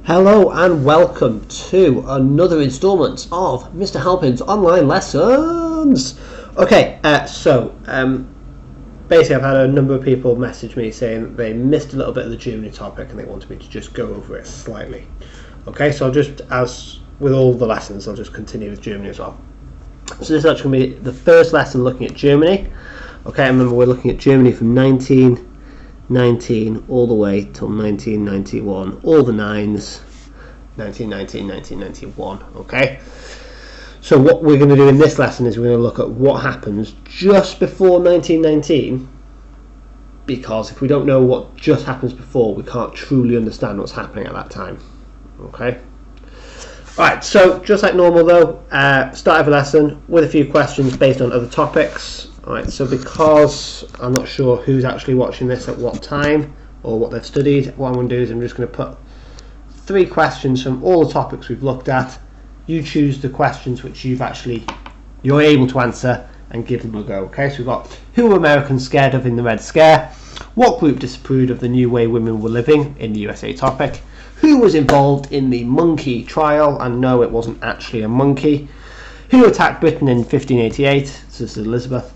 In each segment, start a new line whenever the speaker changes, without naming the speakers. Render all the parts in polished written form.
Hello and welcome to another instalment of Mr. Halpin's online lessons. Okay, basically I've had a number of people message me saying that they missed a little bit of the Germany topic and they wanted me to just go over it slightly. Okay, so I'll just, as with all the lessons, I'll just continue with Germany as well. So this is actually going to be the first lesson looking at Germany. Okay, remember we're looking at Germany from 1919 all the way till 1991, all the nines, 1919, 1991, okay? So what we're going to do in this lesson is we're going to look at what happens just before 1919, because if we don't know what just happens before, we can't truly understand what's happening at that time, okay? Alright, so just like normal though, start every lesson with a few questions based on other topics. Alright, so because I'm not sure who's actually watching this at what time or what they've studied, what I'm going to do is I'm just going to put 3 questions from all the topics we've looked at. You choose the questions which you're able to answer and give them a go. Okay, so we've got who were Americans scared of in the Red Scare? What group disapproved of the new way women were living in the USA topic? Who was involved in the monkey trial? And no, it wasn't actually a monkey. Who attacked Britain in 1588? This is Elizabeth.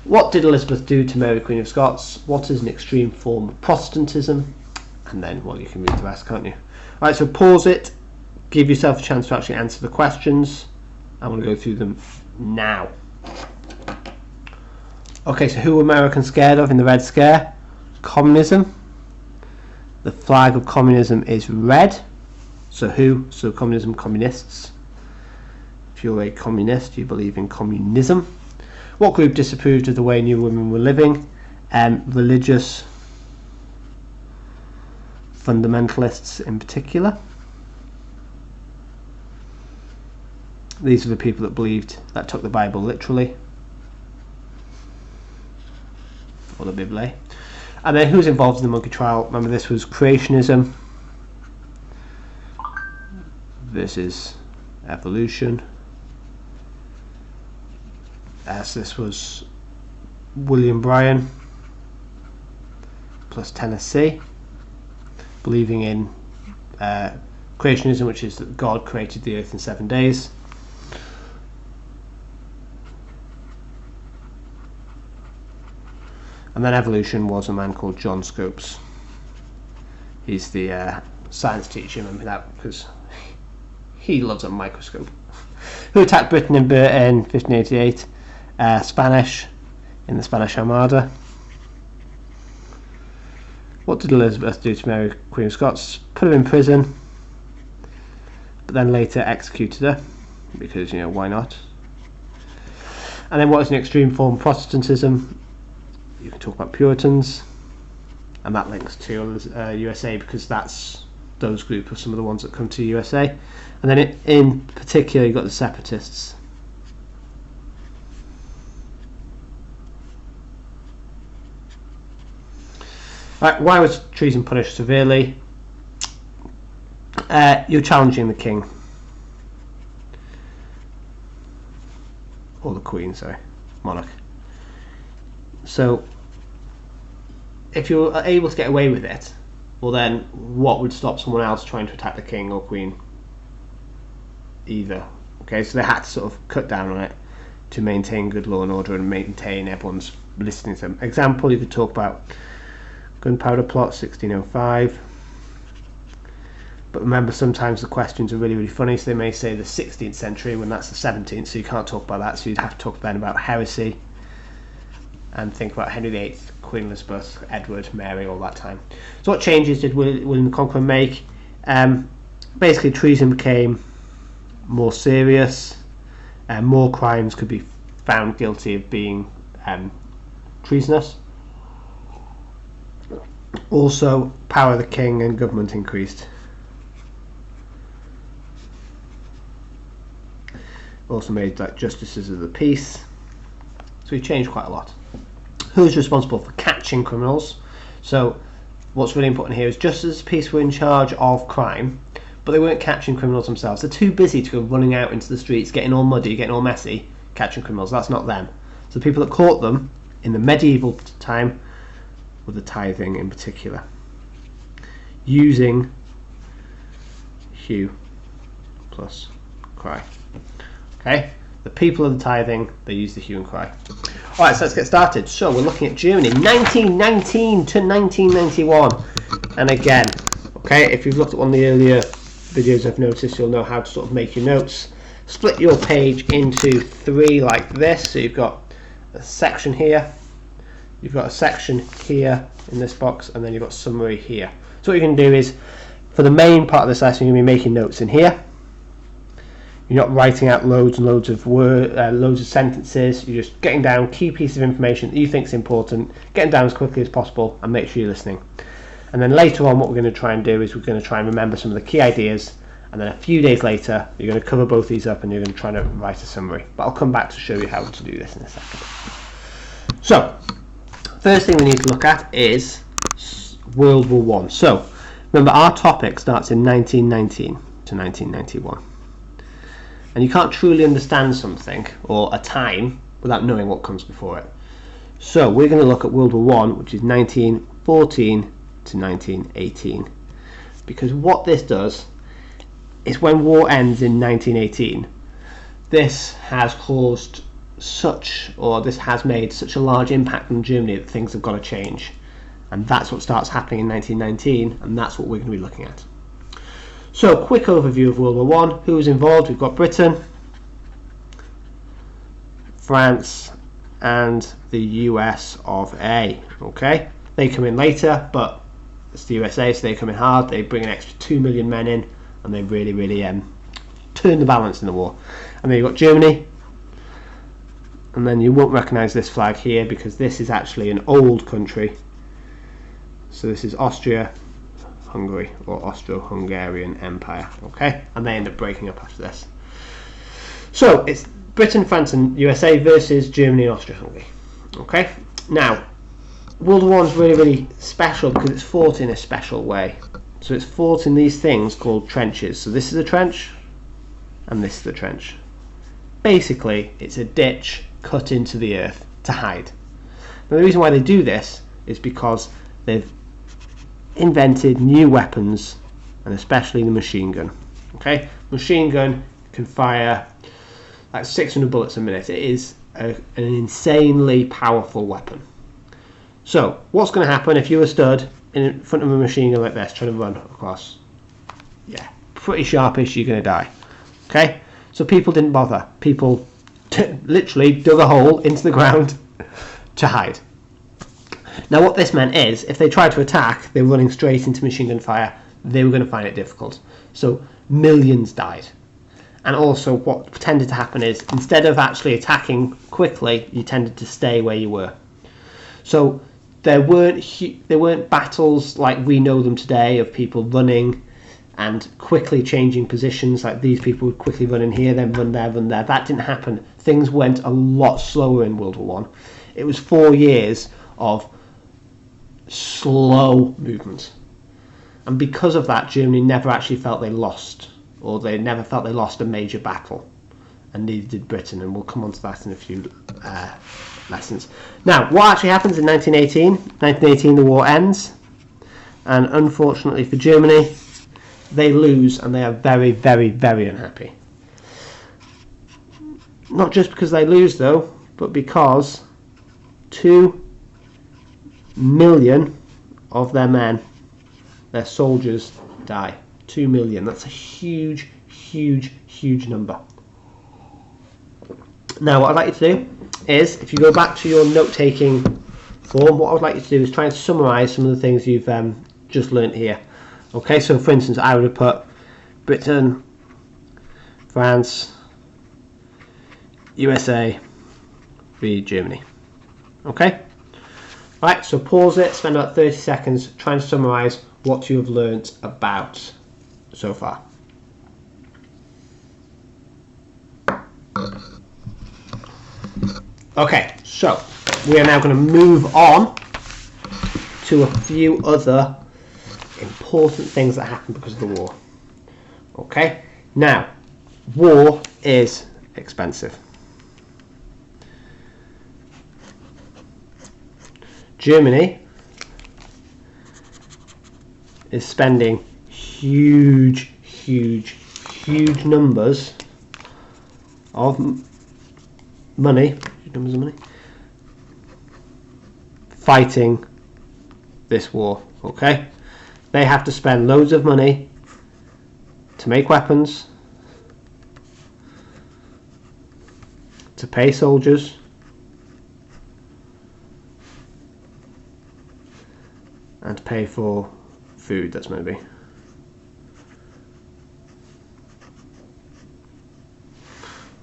What did Elizabeth do to Mary, Queen of Scots? What is an extreme form of Protestantism? And then, well, you can read the rest, can't you? Right, so pause it, give yourself a chance to actually answer the questions. I'm going to go through them now. Okay, so who were Americans scared of in the Red Scare? Communism. The flag of communism is red. So who? So communism, communists. If you're a communist, you believe in communism. What group disapproved of the way new women were living? Religious fundamentalists in particular. These are the people that took the Bible literally, or the Bible. And then who's involved in the monkey trial? Remember, this was creationism versus evolution. As this was William Bryan plus Tennessee, believing in creationism, which is that God created the earth in 7 days. And then evolution was a man called John Scopes. He's the science teacher, remember that, because he loves a microscope. Who attacked Britain in 1588? Spanish, in the Spanish Armada. What did Elizabeth do to Mary, Queen of Scots? Put her in prison, but then later executed her, because, why not? And then what is an extreme form of Protestantism? You can talk about Puritans, and that links to USA, because those group are some of the ones that come to USA. And then in particular, you've got the separatists. Right, why was treason punished severely? You're challenging the king. Or the queen, sorry. Monarch. So, if you're able to get away with it, well then, what would stop someone else trying to attack the king or queen? Either. Okay, so they had to sort of cut down on it to maintain good law and order and maintain everyone's listening to them. Example, you could talk about Gunpowder Plot, 1605. But remember, sometimes the questions are really, really funny, so they may say the 16th century when that's the 17th, so you can't talk about that, so you'd have to talk then about heresy and think about Henry VIII, Queen Elizabeth, Edward, Mary, all that time. So what changes did William the Conqueror make? Basically, treason became more serious, and more crimes could be found guilty of being treasonous. Also, power of the king and government increased. Also made justices of the peace. So we changed quite a lot. Who's responsible for catching criminals? So what's really important here is justice of the peace were in charge of crime, but they weren't catching criminals themselves. They're too busy to go running out into the streets, getting all muddy, getting all messy, catching criminals. That's not them. So the people that caught them in the medieval time were the tithing in particular, using hue plus cry. Okay, the people of the tithing, they use the hue and cry. Alright, so let's get started. So we're looking at Germany, 1919 to 1991. And again, okay, if you've looked at one of the earlier videos I've noticed, you'll know how to sort of make your notes. Split your page into 3 like this. So you've got a section here, you've got a section here in this box, and then you've got summary here. So what you can do is, for the main part of this lesson, you're going to be making notes in here. You're not writing out loads and loads of loads of sentences. You're just getting down key pieces of information that you think is important, getting down as quickly as possible, and make sure you're listening. And then later on, what we're going to try and do is we're going to try and remember some of the key ideas, and then a few days later, you're going to cover both these up and you're going to try to write a summary. But I'll come back to show you how to do this in a second. So, first thing we need to look at is World War I. So, remember our topic starts in 1919 to 1991. And you can't truly understand something or a time without knowing what comes before it. So we're going to look at World War I, which is 1914 to 1918. Because what this does is, when war ends in 1918, this has caused this has made such a large impact on Germany that things have got to change. And that's what starts happening in 1919, and that's what we're going to be looking at. So, quick overview of World War I. Who was involved? We've got Britain, France, and the US of A. Okay, they come in later, but it's the USA, so they come in hard. They bring an extra 2 million men in, and they really turn the balance in the war. And then you've got Germany, and then you won't recognise this flag here because this is actually an old country. So this is Austria Hungary, or Austro-Hungarian Empire, okay, and they end up breaking up after this. So it's Britain, France and USA versus Germany and Austria-Hungary. Okay, now World War I is really special because it's fought in a special way. So it's fought in these things called trenches. So this is a trench and this is the trench. Basically it's a ditch cut into the earth to hide. Now the reason why they do this is because they've invented new weapons, and especially the machine gun. Okay, machine gun can fire like 600 bullets a minute. It is an insanely powerful weapon. So what's going to happen if you were stood in front of a machine gun like this trying to run across? Yeah, pretty sharpish, you're going to die. Okay, so people didn't bother. People literally dug a hole into the ground to hide. Now what this meant is, if they tried to attack, they were running straight into machine gun fire, they were going to find it difficult. So millions died. And also what tended to happen is, instead of actually attacking quickly, you tended to stay where you were. So there weren't battles like we know them today, of people running and quickly changing positions, like these people would quickly run in here, then run there, run there. That didn't happen. Things went a lot slower in World War I. It was 4 years of slow movement, and because of that, Germany never actually felt they lost, or they never felt they lost a major battle, and neither did Britain, and we'll come on to that in a few lessons. Now, what actually happens in 1918? 1918, the war ends, and unfortunately for Germany, they lose, and they are very, very, very unhappy. Not just because they lose though, but because 2 million of their men, their soldiers, die. 2 million. That's a huge, huge, huge number. Now what I'd like you to do is, if you go back to your note-taking form, what I would like you to do is try and summarise some of the things you've just learnt here. Okay, so for instance, I would have put Britain, France, USA v Germany. Okay? Right, so pause it, spend about 30 seconds trying to summarise what you have learnt about so far. Okay, so we are now going to move on to a few other important things that happened because of the war. Okay, now, war is expensive. Germany is spending huge, huge numbers of money, fighting this war. Okay, they have to spend loads of money to make weapons, to pay soldiers, and to pay for food. That's maybe.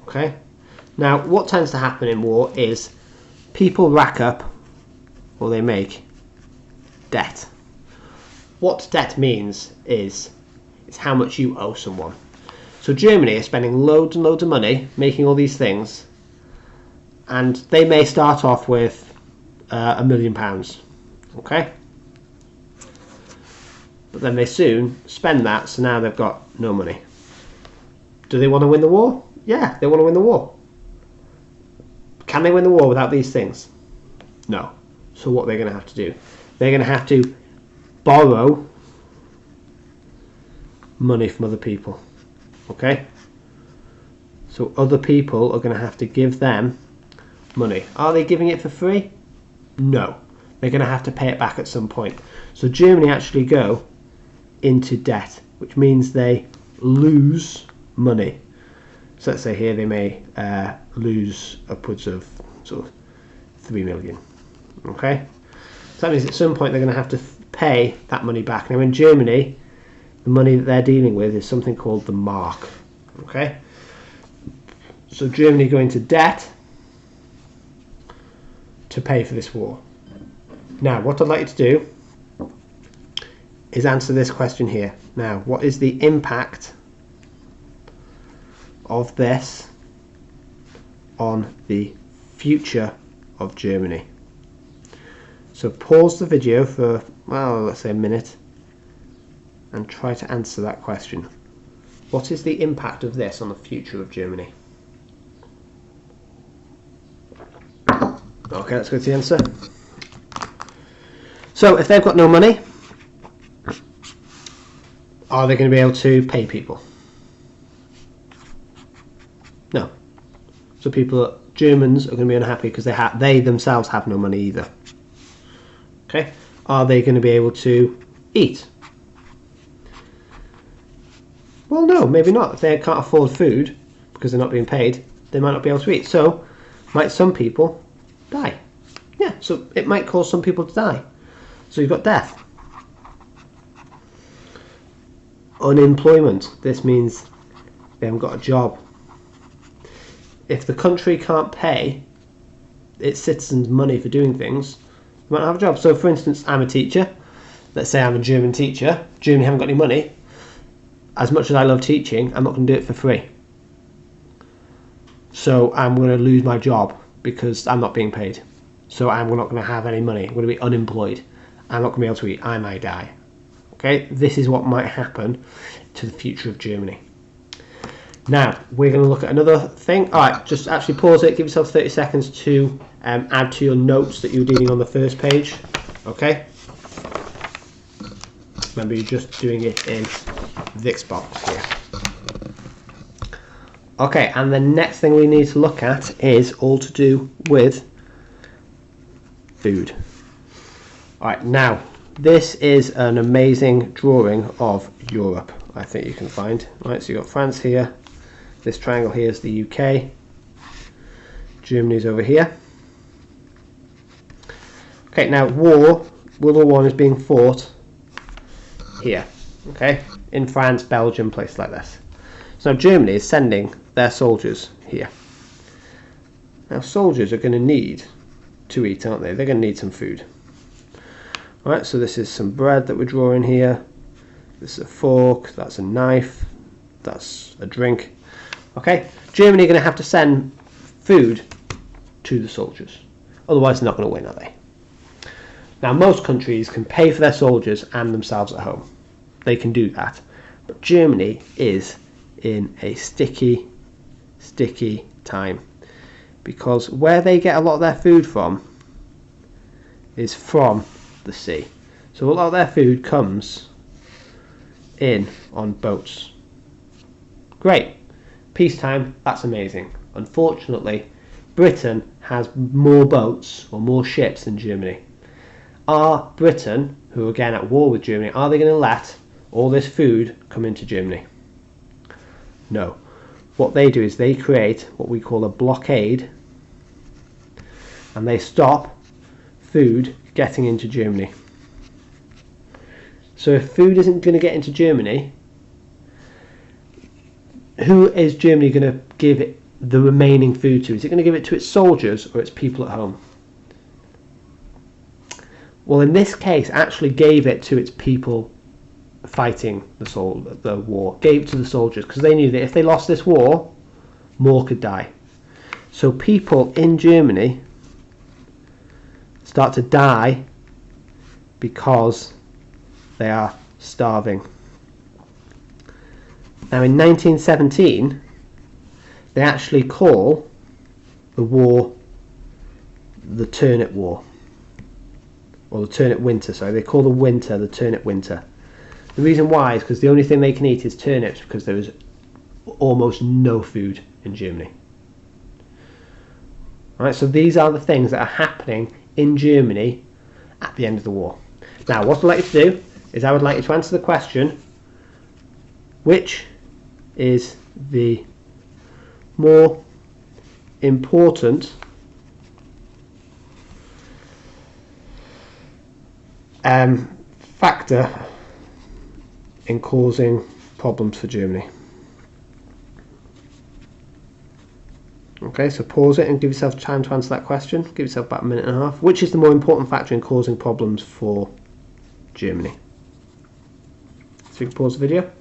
Okay. Now, what tends to happen in war is people rack up, or they make, debt. What debt means is it's how much you owe someone. So Germany is spending loads and loads of money making all these things, and they may start off with £1 million. Okay. But then they soon spend that, so now they've got no money. Do they want to win the war? Yeah, they want to win the war. Can they win the war without these things? No. So what they're going to have to do? They're going to have to borrow money from other people. Okay? So other people are going to have to give them money. Are they giving it for free? No. They're going to have to pay it back at some point. So Germany actually go into debt, which means they lose money. So let's say here they may lose upwards of sort of 3 million. Okay, so that means at some point they're going to have to pay that money back. Now in Germany, the money that they're dealing with is something called the mark. Okay, so Germany go into debt to pay for this war. Now what I'd like you to do is answer this question here. Now, what is the impact of this on the future of Germany? So pause the video for, well, let's say a minute and try to answer that question. What is the impact of this on the future of Germany? Okay, let's go to the answer. So if they've got no money, are they going to be able to pay people? No. So Germans are going to be unhappy because they themselves have no money either. Okay. Are they going to be able to eat? Well, no, maybe not. If they can't afford food because they're not being paid, they might not be able to eat. So, might some people die? Yeah. So it might cause some people to die. So you've got death. Unemployment. This means they haven't got a job. If the country can't pay its citizens money for doing things, they might not have a job. So for instance, I'm a teacher. Let's say I'm a German teacher. Germany haven't got any money. As much as I love teaching, I'm not going to do it for free. So I'm going to lose my job because I'm not being paid. So I'm not going to have any money. I'm going to be unemployed. I'm not going to be able to eat. I might die. Okay, this is what might happen to the future of Germany. Now, we're going to look at another thing. Alright, just actually pause it, give yourself 30 seconds to add to your notes that you're dealing on the first page. Okay? Remember, you're just doing it in this box here. Okay, and the next thing we need to look at is all to do with food. Alright, now, this is an amazing drawing of Europe, I think you can find. Right, so you've got France here, this triangle here is the UK, Germany's over here. Okay, now World War I is being fought here, okay, in France, Belgium, places like this. So Germany is sending their soldiers here. Now soldiers are going to need to eat, aren't they? They're going to need some food. Alright, so this is some bread that we're drawing here. This is a fork, that's a knife, that's a drink. Okay, Germany are going to have to send food to the soldiers. Otherwise they're not going to win, are they? Now most countries can pay for their soldiers and themselves at home. They can do that. But Germany is in a sticky time. Because where they get a lot of their food from is from the sea. So a lot of their food comes in on boats. Great. Peacetime, that's amazing. Unfortunately, Britain has more boats or more ships than Germany. Are Britain, who are again at war with Germany, are they going to let all this food come into Germany? No. What they do is they create what we call a blockade, and they stop food getting into Germany. So if food isn't going to get into Germany, who is Germany going to give it the remaining food to? Is it going to give it to its soldiers or its people at home? Well, in this case, actually gave it to its people fighting the war. Gave it to the soldiers because they knew that if they lost this war, more could die. So people in Germany start to die because they are starving. Now in 1917, they actually call the war the Turnip War. Or the Turnip Winter, sorry. They call the winter the Turnip Winter. The reason why is because the only thing they can eat is turnips because there is almost no food in Germany. Alright, so these are the things that are happening in Germany at the end of the war. Now, what I'd like you to do is I would like you to answer the question, which is the more important factor in causing problems for Germany? Okay, so pause it and give yourself time to answer that question. Give yourself about a minute and a half. Which is the more important factor in causing problems for Germany? So you can pause the video.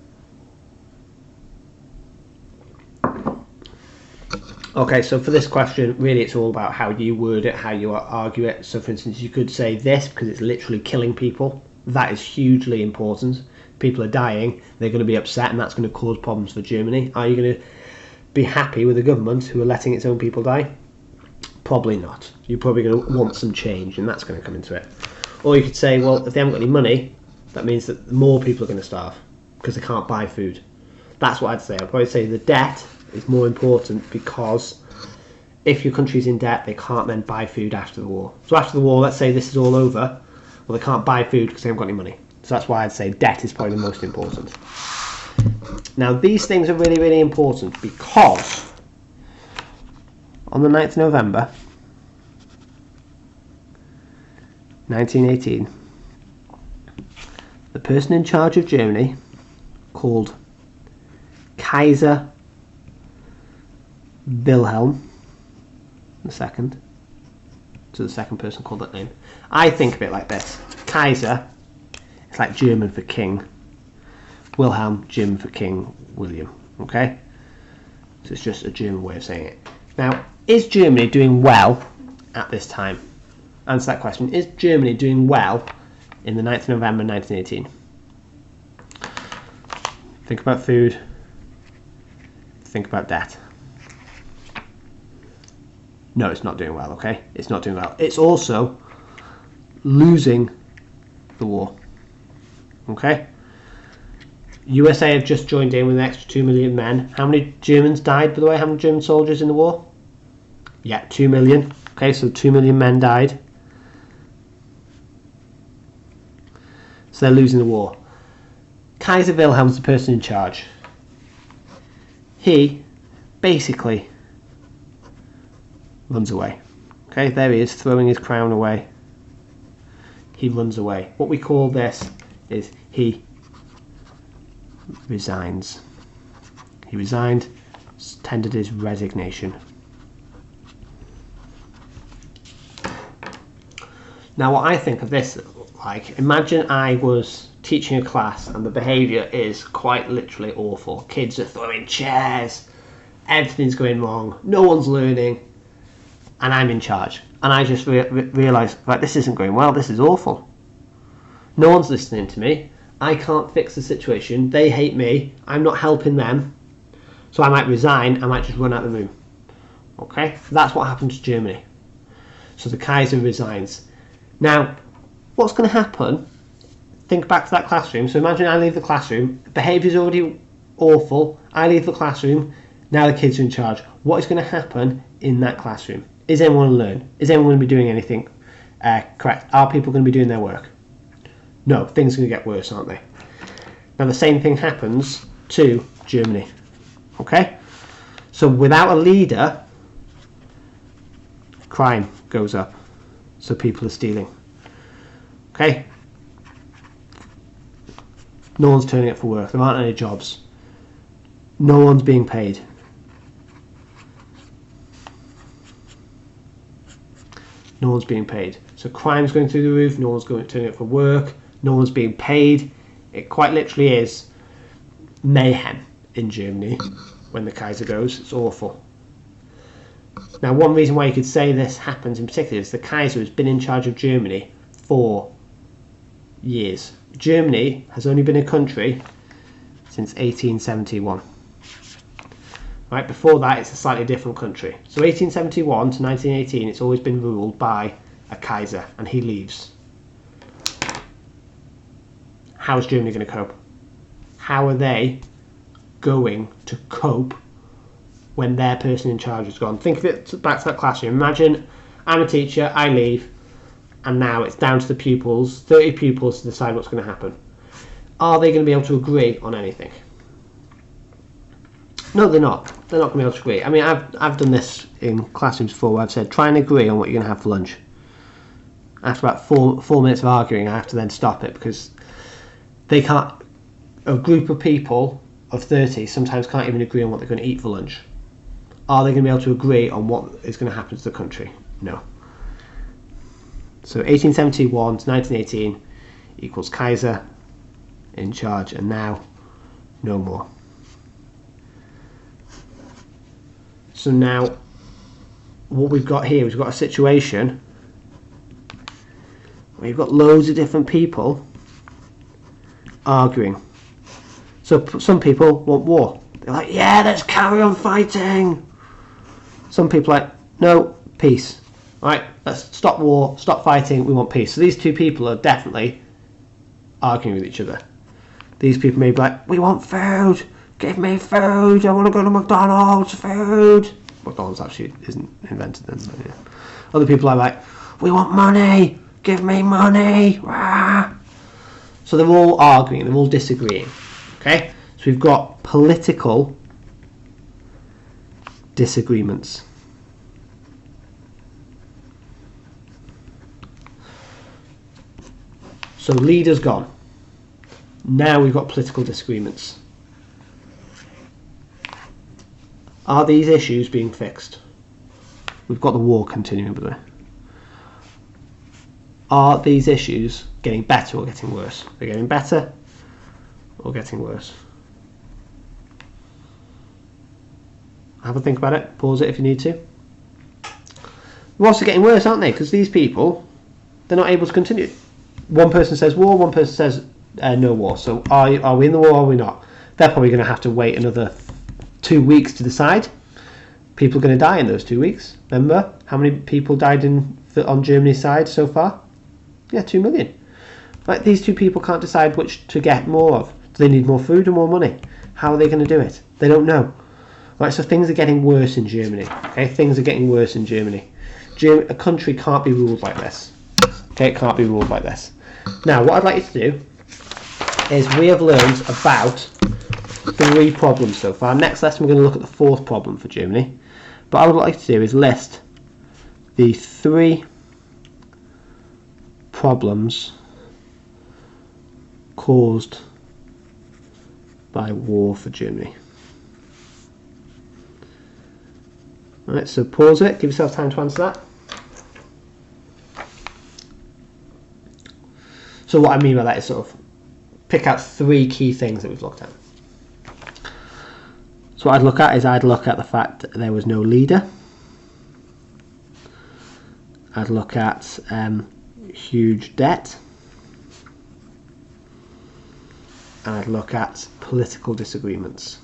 Okay, so for this question, really it's all about how you word it, how you argue it. So for instance, you could say this because it's literally killing people. That is hugely important. People are dying, they're going to be upset, and that's going to cause problems for Germany. Are you going to be happy with a government who are letting its own people die? Probably not. You're probably going to want some change, and that's going to come into it. Or you could say, well, if they haven't got any money, that means that more people are going to starve because they can't buy food. That's what I'd say. I'd probably say the debt is more important because if your country's in debt, they can't then buy food after the war. So after the war, let's say this is all over, well, they can't buy food because they haven't got any money. So that's why I'd say debt is probably the most important. Now, these things are really, really important because on the 9th of November 1918, the person in charge of Germany, called Kaiser Wilhelm II, so the second person called that name. I think of it like this. Kaiser, it's like German for king. Wilhelm, German for King William. Okay? So it's just a German way of saying it. Now, is Germany doing well at this time? Answer that question. Is Germany doing well in the 9th of November 1918? Think about food. Think about debt. No, it's not doing well, okay? It's not doing well. It's also losing the war. Okay? USA have just joined in with an extra 2 million men. How many Germans died, by the way? How many German soldiers in the war? Yeah, 2 million. Okay, so 2 million men died. So they're losing the war. Kaiser Wilhelm's the person in charge. He basically runs away. Okay, there he is, throwing his crown away. He runs away. What we call this is he resigns. He resigned, tendered his resignation. Now, what I think of this, like, imagine I was teaching a class and the behaviour is quite literally awful. Kids are throwing chairs, everything's going wrong, no one's learning, and I'm in charge. And I just realise, right, this isn't going well, this is awful. No one's listening to me, I can't fix the situation, they hate me, I'm not helping them, so I might resign, I might just run out of the room. Okay, that's what happened to Germany. So the Kaiser resigns. Now, what's going to happen? Think back to that classroom. So imagine I leave the classroom, behaviour's already awful. I leave the classroom. Now the kids are in charge. What is going to happen in that classroom? Is anyone going to learn? Is anyone going to be doing anything correct? Are people going to be doing their work? No, things are going to get worse, aren't they? Now the same thing happens to Germany. Okay? So without a leader, crime goes up. So people are stealing. Okay? No one's turning up for work. There aren't any jobs. No one's being paid. No one's being paid. So crime's going through the roof. No one's turning up for work. No one's being paid. It quite literally is mayhem in Germany when the Kaiser goes. It's awful. Now, one reason why you could say this happens in particular is the Kaiser has been in charge of Germany for years. Germany has only been a country since 1871. Right, before that it's a slightly different country. So 1871 to 1918 it's always been ruled by a Kaiser, and he leaves. How is Germany going to cope? How are they going to cope when their person in charge is gone? Think of it back to that classroom. Imagine I'm a teacher, I leave, and now it's down to the pupils, 30 pupils, to decide what's going to happen. Are they going to be able to agree on anything? No, they're not. They're not going to be able to agree. I mean, I've done this in classrooms before where I've said, try and agree on what you're going to have for lunch. After about four minutes of arguing, I have to then stop it because they can't. A group of people of 30 sometimes can't even agree on what they're going to eat for lunch. Are they going to be able to agree on what is going to happen to the country? No. So 1871 to 1918 equals Kaiser in charge, and now no more. So now what we've got here is we've got a situation where you've got loads of different people arguing. So some people want war. They're like, yeah, let's carry on fighting. Some people are like, no, peace. Right, let's stop war, stop fighting, we want peace. So these two people are definitely arguing with each other. These people may be like, we want food, give me food, I want to go to McDonald's, food. McDonald's actually isn't invented then. But yeah. Other people are like, we want money, give me money. Rah. So they're all arguing, they're all disagreeing. Okay, so we've got political disagreements. So leaders gone. Now we've got political disagreements. Are these issues being fixed? We've got the war continuing, by the way. Are these issues getting better or getting worse? They're getting better or getting worse? Have a think about it. Pause it if you need to. They're also getting worse, aren't they? Because these people, they're not able to continue. One person says war, one person says no war. So are we in the war or are we not? They're probably going to have to wait another 2 weeks to decide. People are going to die in those 2 weeks. Remember how many people died on Germany's side so far? Yeah, 2 million. Right, these two people can't decide which to get more of. Do they need more food or more money? How are they going to do it? They don't know. Right, so things are getting worse in Germany. Okay, things are getting worse in Germany. A country can't be ruled like this. Okay, it can't be ruled like this. Now, what I'd like you to do is we have learned about 3 problems so far. Next lesson we're going to look at the 4th problem for Germany. But what I would like to do is list the 3 problems caused by war for Germany. Alright, so pause it, give yourself time to answer that. So what I mean by that is sort of pick out 3 key things that we've looked at. So what I'd look at the fact that there was no leader. I'd look at huge debt. And I'd look at political disagreements.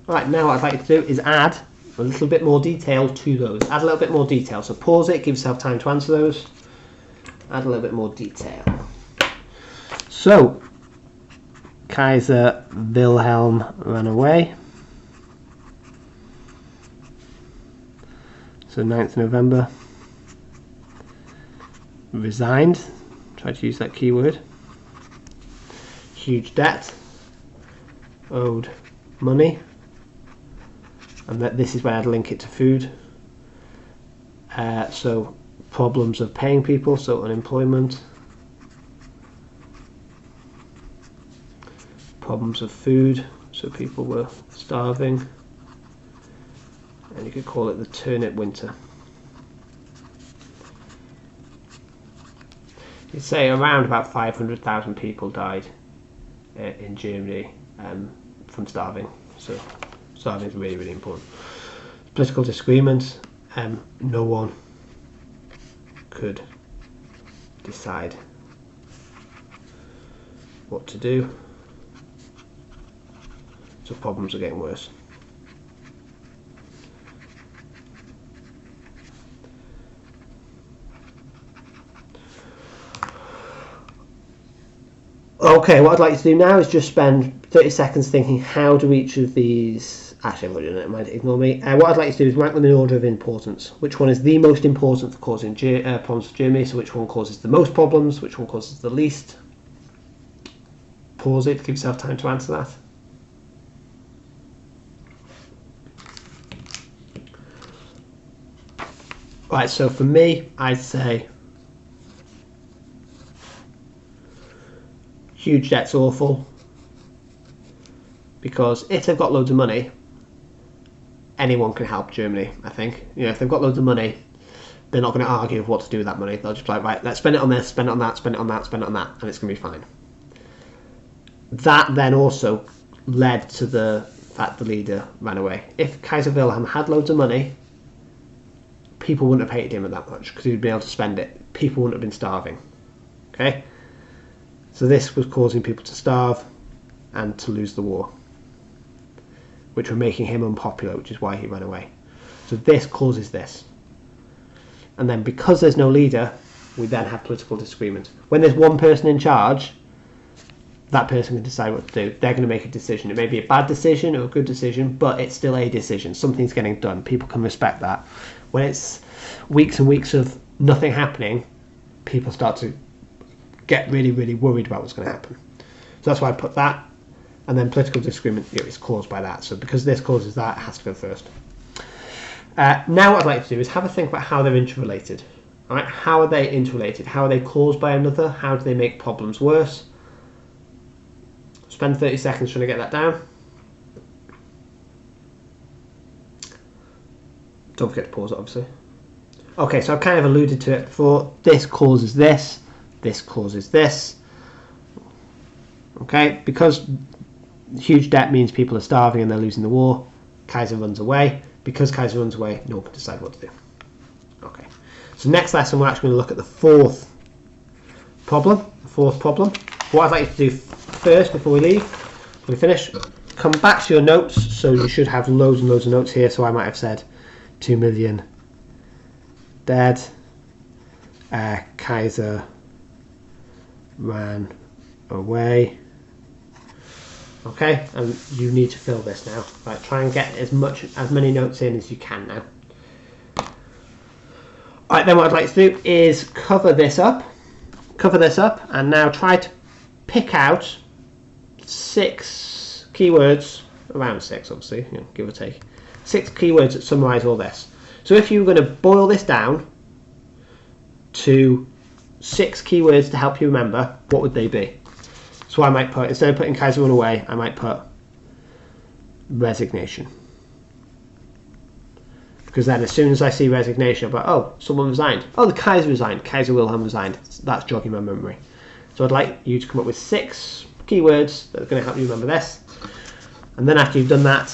Right, now what I'd like you to do is add a little bit more detail to those. Add a little bit more detail. So pause it, give yourself time to answer those. add a little bit more detail. So, Kaiser Wilhelm ran away. So 9th November. Resigned. Try to use that keyword. Huge debt. Owed money. And that this is where I'd link it to food. So problems of paying people, so unemployment. Problems of food, so people were starving. And you could call it the turnip winter. You'd say around about 500,000 people died in Germany from starving. So starving is really, really important. Political disagreements. No one could decide what to do. So problems are getting worse. Okay, what I'd like to do now is just spend 30 seconds thinking how do each of these... Actually, I've already done it, might ignore me. What I'd like to do is rank them in order of importance. Which one is the most important for causing problems for Germany, so which one causes the most problems, which one causes the least. Pause it, give yourself time to answer that. Right, so for me, I'd say huge debt's awful, because if they've got loads of money, anyone can help Germany, I think. You know, if they've got loads of money, they're not going to argue what to do with that money. They'll just be like, right, let's spend it on this, spend it on that, spend it on that, spend it on that, and it's going to be fine. That then also led to the fact the leader ran away. If Kaiser Wilhelm had loads of money, people wouldn't have hated him that much because he'd been able to spend it. People wouldn't have been starving. Okay? So this was causing people to starve and to lose the war, which were making him unpopular, which is why he ran away. So this causes this. And then because there's no leader, we then have political disagreement. When there's one person in charge, that person can decide what to do. They're going to make a decision. It may be a bad decision or a good decision, but it's still a decision. Something's getting done. People can respect that. When it's weeks and weeks of nothing happening, people start to get really, really worried about what's going to happen. So that's why I put that. And then political disagreement is caused by that. So because this causes that, it has to go first. Now what I'd like to do is have a think about how they're interrelated. All right? How are they interrelated? How are they caused by another? How do they make problems worse? Spend 30 seconds trying to get that down. Don't forget to pause it, obviously. Okay, so I've kind of alluded to it before. This causes this. This causes this. Okay, because huge debt means people are starving and they're losing the war. Kaiser runs away. Because Kaiser runs away, no one can decide what to do. Okay, so next lesson we're actually going to look at the fourth problem. What I'd like you to do first before we leave, before we finish, come back to your notes. So you should have loads and loads of notes here. So I might have said 2 million dead. Kaiser ran away. Okay, and you need to fill this now. Right, try and get as many notes in as you can now. Alright, then what I'd like to do is cover this up, and now try to pick out 6 keywords, around 6 obviously, you know, give or take, 6 keywords that summarise all this. So if you were going to boil this down to 6 keywords to help you remember, what would they be? So I might put, instead of putting Kaiser run away, I might put resignation. Because then as soon as I see resignation, I'm like, oh, someone resigned. Oh, the Kaiser resigned. Kaiser Wilhelm resigned. That's jogging my memory. So I'd like you to come up with 6 keywords that are going to help you remember this. And then after you've done that,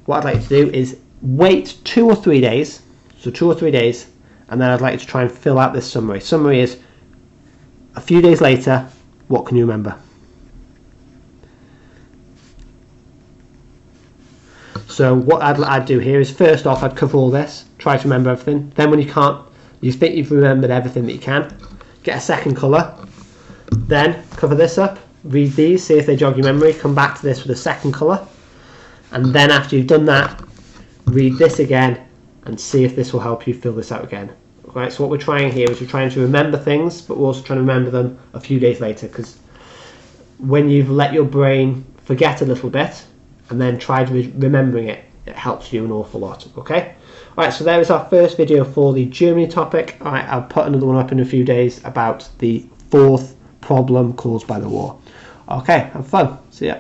what I'd like to do is wait 2 or 3 days. So 2 or 3 days. And then I'd like you to try and fill out this summary. Summary is, a few days later, what can you remember? So what I'd do here is, first off, I'd cover all this, try to remember everything. Then when you can't, you think you've remembered everything that you can, get a second colour, then cover this up, read these, see if they jog your memory, come back to this with a second colour, and then after you've done that, read this again and see if this will help you fill this out again. Right, so what we're trying here is we're trying to remember things, but we're also trying to remember them a few days later, because when you've let your brain forget a little bit and then try remembering it, it helps you an awful lot. Okay, alright, so there is our first video for the Germany topic. Alright, I'll put another one up in a few days about the fourth problem caused by the war. Okay, have fun. See ya.